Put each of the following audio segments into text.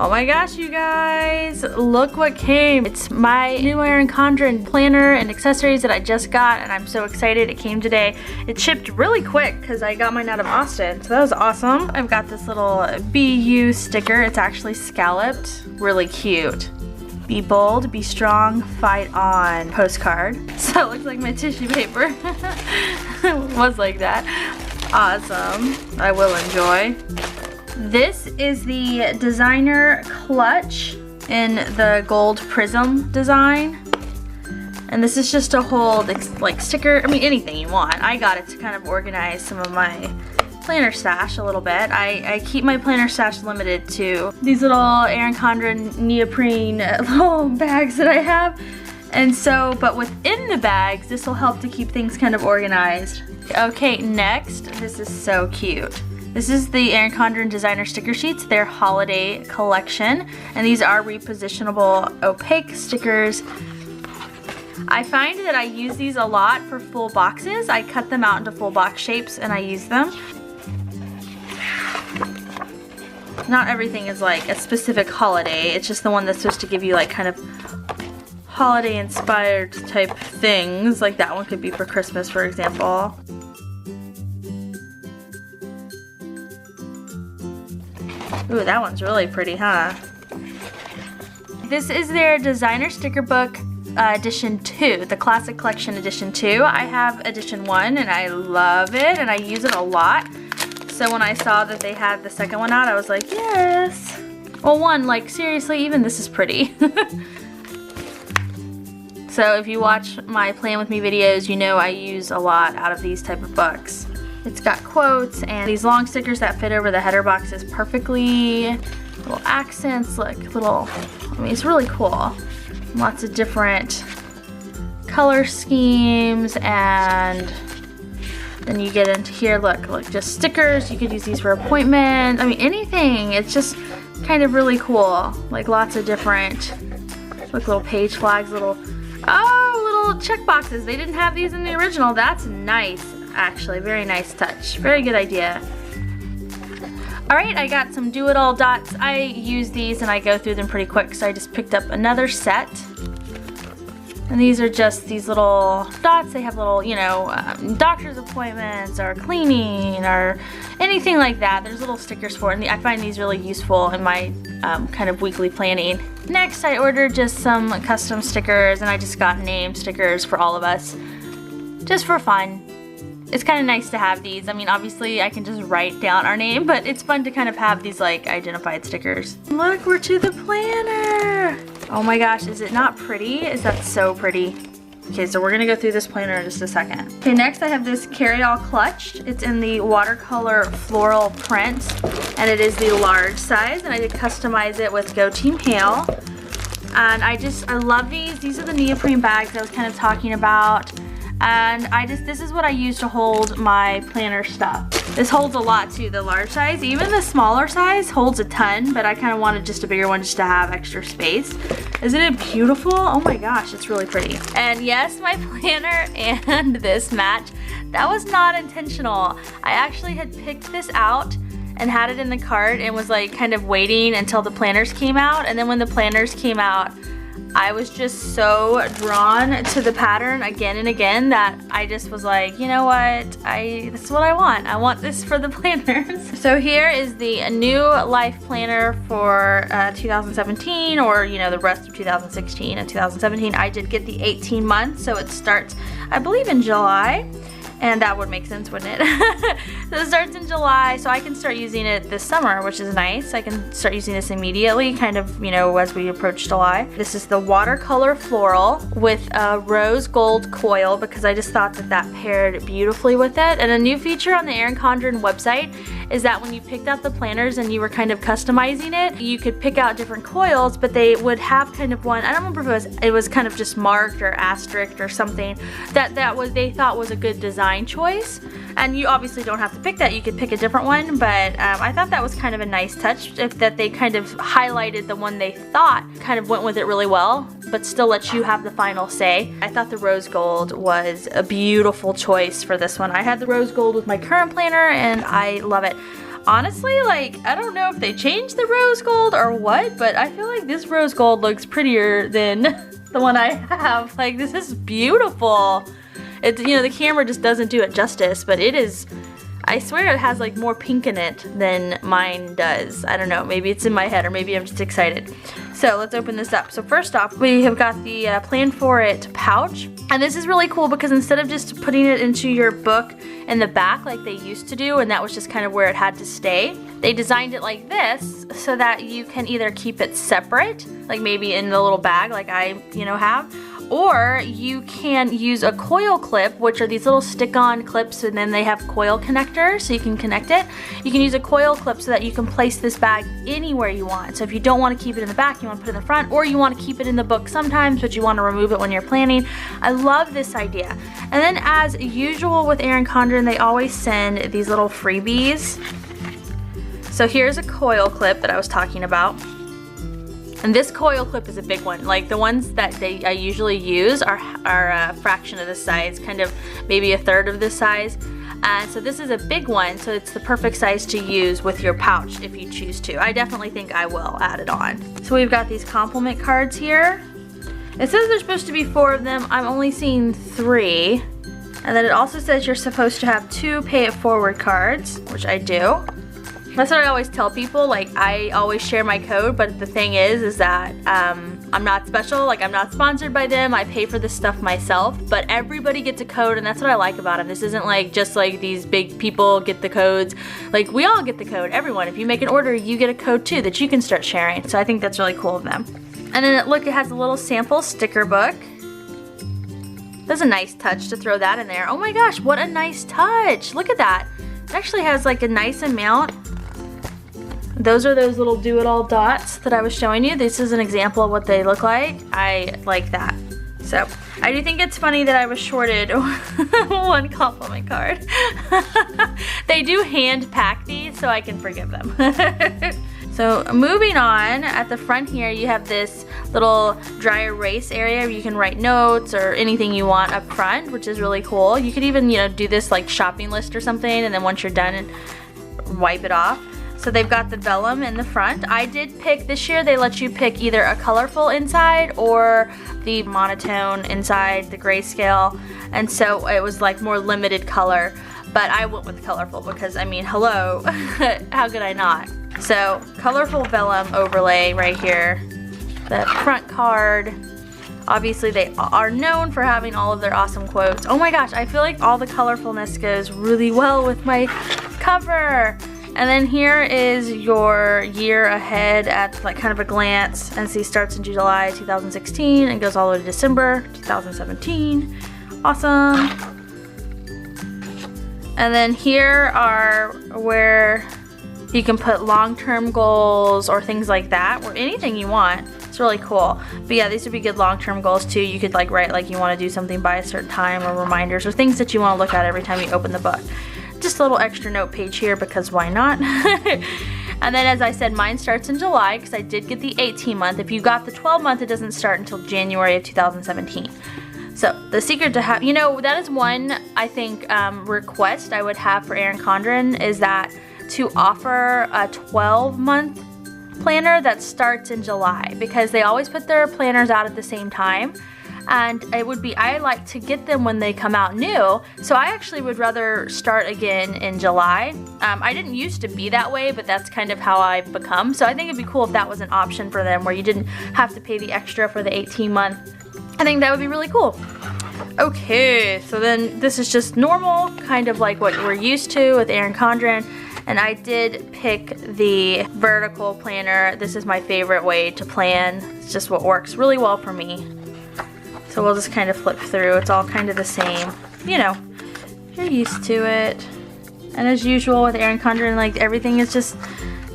Oh my gosh, you guys, look what came. It's my new Erin Condren planner and accessories that I just got, and I'm so excited it came today. It shipped really quick because I got mine out of Austin, so that was awesome. I've got this little BU sticker. It's actually scalloped, really cute. Be bold, be strong, fight on postcard. So it looks like my tissue paper. It was like that. Awesome, I will enjoy. This is the designer clutch in the gold prism design. And this is just to hold like sticker, I mean anything you want. I got it to kind of organize some of my planner stash a little bit. I keep my planner stash limited to these little Erin Condren neoprene little bags that I have. And so, but within the bags, this will help to keep things kind of organized. Okay, next, this is so cute. This is the Erin Condren designer sticker sheets, their holiday collection, and these are repositionable opaque stickers. I find that I use these a lot for full boxes. I cut them out into full box shapes and I use them. Not everything is like a specific holiday, it's just the one that's supposed to give you like kind of holiday inspired type things. Like that one could be for Christmas, for example. Ooh, that one's really pretty, huh? This is their designer sticker book edition 2, the classic collection edition 2. I have edition 1 and I love it and I use it a lot. So when I saw that they had the second one out, I was like, yes. Well, one, like seriously, even this is pretty. So if you watch my Plan With Me videos, you know I use a lot out of these type of books. It's got quotes and these long stickers that fit over the header boxes perfectly. Little accents, like little, I mean, it's really cool. Lots of different color schemes, and then you get into here, look, just stickers. You could use these for appointments. I mean, anything. It's just kind of really cool. Like lots of different, look, little page flags, little check boxes. They didn't have these in the original. That's nice. Actually, very nice touch. Very good idea. Alright, I got some do-it-all dots. I use these and I go through them pretty quick, so I just picked up another set. And these are just these little dots. They have little, you know, doctor's appointments or cleaning or anything like that. There's little stickers for it, and I find these really useful in my kind of weekly planning. Next, I ordered just some custom stickers, and I just got name stickers for all of us, just for fun. It's kind of nice to have these. I mean, obviously I can just write down our name, but it's fun to kind of have these like identified stickers. Look, we're to the planner. Oh my gosh, is it not pretty? Is that so pretty? Okay, so we're gonna go through this planner in just a second. Okay, next I have this Carryall clutch. It's in the watercolor floral print, and it is the large size, and I did customize it with Go Team Hale. And I love these. These are the neoprene bags I was kind of talking about. And this is what I use to hold my planner stuff. This holds a lot too, the large size. Even the smaller size holds a ton, but I kind of wanted just a bigger one just to have extra space. Isn't it beautiful? Oh my gosh, it's really pretty. And yes, my planner and this match. That was not intentional. I actually had picked this out and had it in the cart and was like kind of waiting until the planners came out. And then when the planners came out, I was just so drawn to the pattern again and again that I just was like, you know what, this is what I want. I want this for the planners. So here is the new life planner for 2017, or you know, the rest of 2016 and 2017. I did get the 18 months, so it starts, I believe, in July. And that would make sense, wouldn't it? So it starts in July, so I can start using it this summer, which is nice. I can start using this immediately, kind of, you know, as we approach July. This is the watercolor floral with a rose gold coil, because I just thought that that paired beautifully with it. And a new feature on the Erin Condren website is that when you picked out the planners and you were kind of customizing it, you could pick out different coils, but they would have kind of one, I don't remember if it was kind of just marked or asterisked or something, that they thought was a good design choice. And you obviously don't have to pick that, you could pick a different one, but I thought that was kind of a nice touch, that they kind of highlighted the one they thought kind of went with it really well, but still lets you have the final say. I thought the rose gold was a beautiful choice for this one. I had the rose gold with my current planner and I love it. Honestly, like, I don't know if they changed the rose gold or what, but I feel like this rose gold looks prettier than the one I have. Like, this is beautiful. It, you know, the camera just doesn't do it justice, but it is, I swear it has like more pink in it than mine does. I don't know, maybe it's in my head or maybe I'm just excited. So let's open this up. So first off, we have got the Plan For It pouch. And this is really cool because instead of just putting it into your book in the back like they used to do, and that was just kind of where it had to stay, they designed it like this so that you can either keep it separate, like maybe in the little bag like I, you know, have, or you can use a coil clip, which are these little stick-on clips, and then they have coil connectors so you can connect it. You can use a coil clip so that you can place this bag anywhere you want. So if you don't want to keep it in the back, you want to put it in the front, or you want to keep it in the book sometimes, but you want to remove it when you're planning. I love this idea. And then as usual with Erin Condren, they always send these little freebies. So here's a coil clip that I was talking about. And this coil clip is a big one. Like the ones that I usually use are a fraction of this size, kind of maybe a third of this size. And so this is a big one, so it's the perfect size to use with your pouch if you choose to. I definitely think I will add it on. So we've got these compliment cards here. It says there's supposed to be 4 of them. I'm only seeing 3. And then it also says you're supposed to have 2 pay it forward cards, which I do. That's what I always tell people, like I always share my code, but the thing is that I'm not special, like I'm not sponsored by them, I pay for this stuff myself, but everybody gets a code, and that's what I like about them. This isn't like just like these big people get the codes, like we all get the code, everyone. If you make an order, you get a code too that you can start sharing, so I think that's really cool of them. And then look, it has a little sample sticker book. That's a nice touch to throw that in there. Oh my gosh, what a nice touch, look at that. It actually has like a nice amount. Those are those little do-it-all dots that I was showing you. This is an example of what they look like. I like that. So I do think it's funny that I was shorted 1 compliment card. They do hand pack these, so I can forgive them. So moving on, at the front here you have this little dry erase area where you can write notes or anything you want up front, which is really cool. You could even, you know, do this like shopping list or something, and then once you're done, wipe it off. So they've got the vellum in the front. I did pick, this year they let you pick either a colorful inside or the monotone inside, the grayscale. And so it was like more limited color, but I went with colorful because I mean, hello, how could I not? So colorful vellum overlay right here. The front card. Obviously they are known for having all of their awesome quotes. Oh my gosh, I feel like all the colorfulness goes really well with my cover. And then here is your year ahead at like kind of a glance, and see starts in July 2016 and goes all the way to December 2017. Awesome. And then here are where you can put long-term goals or things like that, or anything you want. It's really cool. But yeah, these would be good long-term goals too. You could like write like you want to do something by a certain time, or reminders, or things that you want to look at every time you open the book. Just a little extra note page here because why not? And then as I said, mine starts in July because I did get the 18 month. If you got the 12 month, it doesn't start until January of 2017. So the secret to have, you know, that is one I think request I would have for Erin Condren, is that to offer a 12-month planner that starts in July, because they always put their planners out at the same time. And it would be, I like to get them when they come out new, so I actually would rather start again in July. I didn't used to be that way, but that's kind of how I've become, so I think it'd be cool if that was an option for them, where you didn't have to pay the extra for the 18-month. I think that would be really cool. Okay, so then this is just normal, kind of like what we're used to with Erin Condren. And I did pick the vertical planner. This is my favorite way to plan. It's just what works really well for me. So we'll just kind of flip through. It's all kind of the same. You know, you're used to it. And as usual with Erin Condren, like everything is just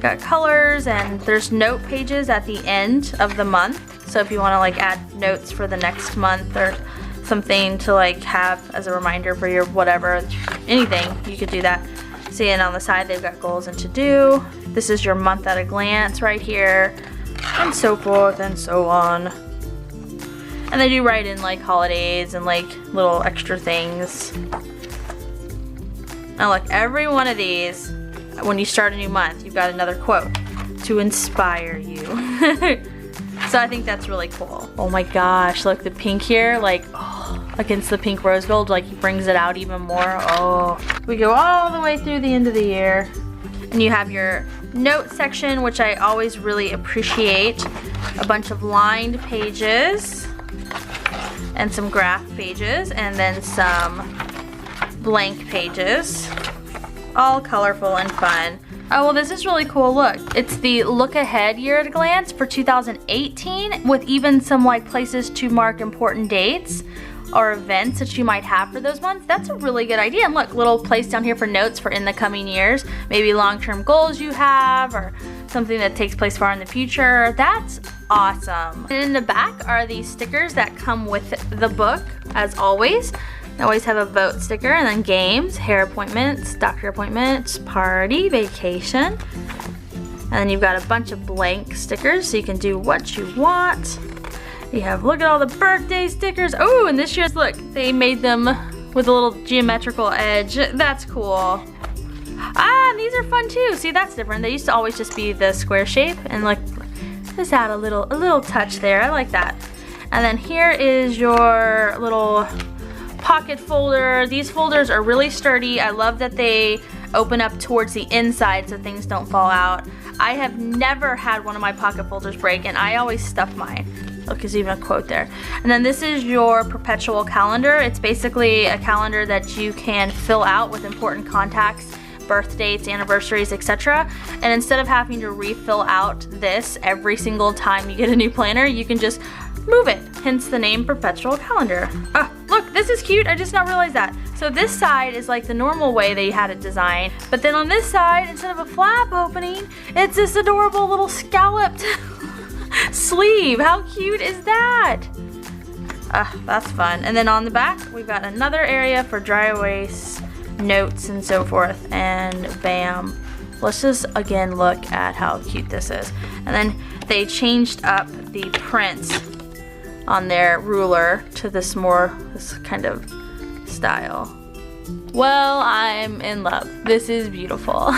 got colors, and there's note pages at the end of the month. So if you want to like add notes for the next month or something to like have as a reminder for your whatever, anything, you could do that. See, and on the side they've got goals and to do. This is your month at a glance right here, and so forth and so on. And they do write in like holidays and like little extra things. Now look, every one of these when you start a new month, you've got another quote to inspire you. So I think that's really cool. Oh my gosh, look, the pink here, like, oh, against the pink rose gold, like, he brings it out even more. Oh, we go all the way through the end of the year. And you have your note section, which I always really appreciate. A bunch of lined pages and some graph pages, and then some blank pages. All colorful and fun. Oh, well, this is really cool. Look, it's the look ahead year at a glance for 2018 with even some like places to mark important dates or events that you might have for those months. That's a really good idea. And look, little place down here for notes for in the coming years, maybe long-term goals you have or something that takes place far in the future. That's awesome. And in the back are these stickers that come with the book, as always. I always have a vote sticker, and then games, hair appointments, doctor appointments, party, vacation. And then you've got a bunch of blank stickers so you can do what you want. You have, look at all the birthday stickers. Oh, and this year's, look, they made them with a little geometrical edge. That's cool. Ah, and these are fun too. See, that's different. They used to always just be the square shape, and like, just add a little touch there. I like that. And then here is your little pocket folder. These folders are really sturdy. I love that they open up towards the inside so things don't fall out. I have never had one of my pocket folders break, and I always stuff mine. Look, there's even a quote there. And then this is your perpetual calendar. It's basically a calendar that you can fill out with important contacts, birth dates, anniversaries, etc. And instead of having to refill out this every single time you get a new planner, you can just move it, hence the name perpetual calendar. Oh, look, this is cute. I just now realized that. So this side is like the normal way they had it designed, but then on this side, instead of a flap opening, it's this adorable little scalloped sleeve. How cute is that? That's fun. And then on the back, we've got another area for dry erase, notes, and so forth, and bam. Let's just again look at how cute this is. And then they changed up the print on their ruler to this kind of style. Well, I'm in love. This is beautiful.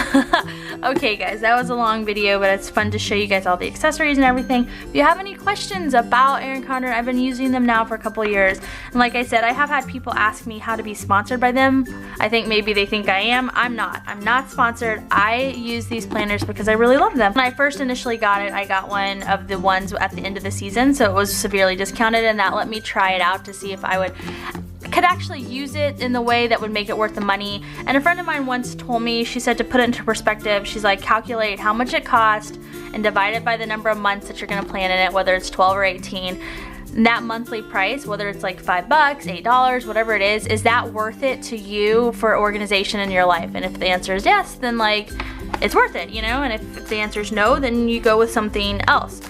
Okay guys, that was a long video, but it's fun to show you guys all the accessories and everything. If you have any questions about Erin Condren, I've been using them now for a couple years. And like I said, I have had people ask me how to be sponsored by them. I think maybe they think I am. I'm not. I'm not sponsored. I use these planners because I really love them. When I first initially got it, I got one of the ones at the end of the season, so it was severely discounted, and that let me try it out to see if I could actually use it in the way that would make it worth the money. And a friend of mine once told me, she said, to put it into perspective, she's like, calculate how much it cost and divide it by the number of months that you're gonna plan in it, whether it's 12 or 18. And that monthly price, whether it's like $5, $8, whatever it is that worth it to you for organization in your life? And if the answer is yes, then like, it's worth it, you know? And if the answer is no, then you go with something else.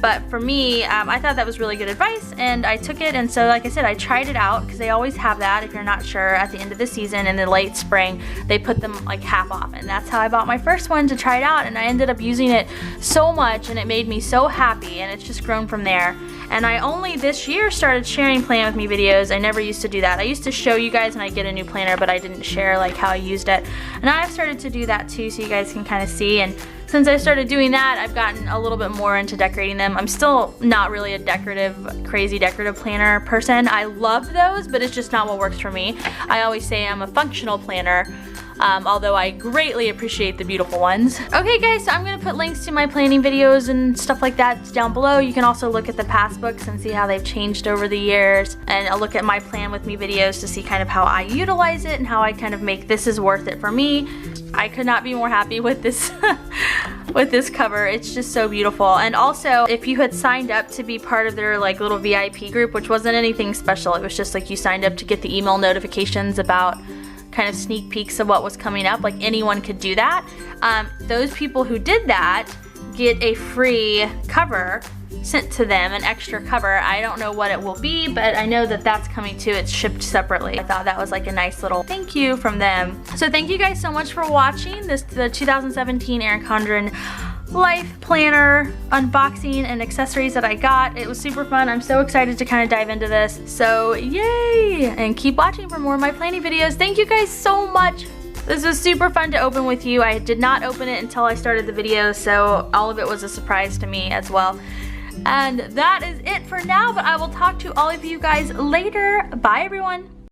But for me, I thought that was really good advice, and I took it, and so like I said, I tried it out, because they always have that, if you're not sure, at the end of the season. In the late spring, they put them like half off, and that's how I bought my first one to try it out, and I ended up using it so much, and it made me so happy, and it's just grown from there. And I only this year started sharing Plan With Me videos. I never used to do that. I used to show you guys when I get a new planner, but I didn't share like how I used it. And I've started to do that too, so you guys can kind of see. And since I started doing that, I've gotten a little bit more into decorating them. I'm still not really a crazy decorative planner person. I love those, but it's just not what works for me. I always say I'm a functional planner, although I greatly appreciate the beautiful ones. Okay guys, so I'm gonna put links to my planning videos and stuff like that down below. You can also look at the past books and see how they've changed over the years, and I'll look at my Plan With Me videos to see kind of how I utilize it and how I kind of make this is worth it for me. I could not be more happy with this with this cover. It's just so beautiful. And also, if you had signed up to be part of their like little VIP group, which wasn't anything special, it was just like you signed up to get the email notifications about kind of sneak peeks of what was coming up, like anyone could do that. Those people who did that get a free cover sent to them, an extra cover. I don't know what it will be, but I know that that's coming too. It's shipped separately. I thought that was like a nice little thank you from them. So thank you guys so much for watching the 2017 Erin Condren life planner unboxing and accessories that I got. It was super fun. I'm so excited to kind of dive into this. So yay! And keep watching for more of my planning videos. Thank you guys so much. This was super fun to open with you. I did not open it until I started the video, so all of it was a surprise to me as well. And that is it for now, but I will talk to all of you guys later. Bye, everyone.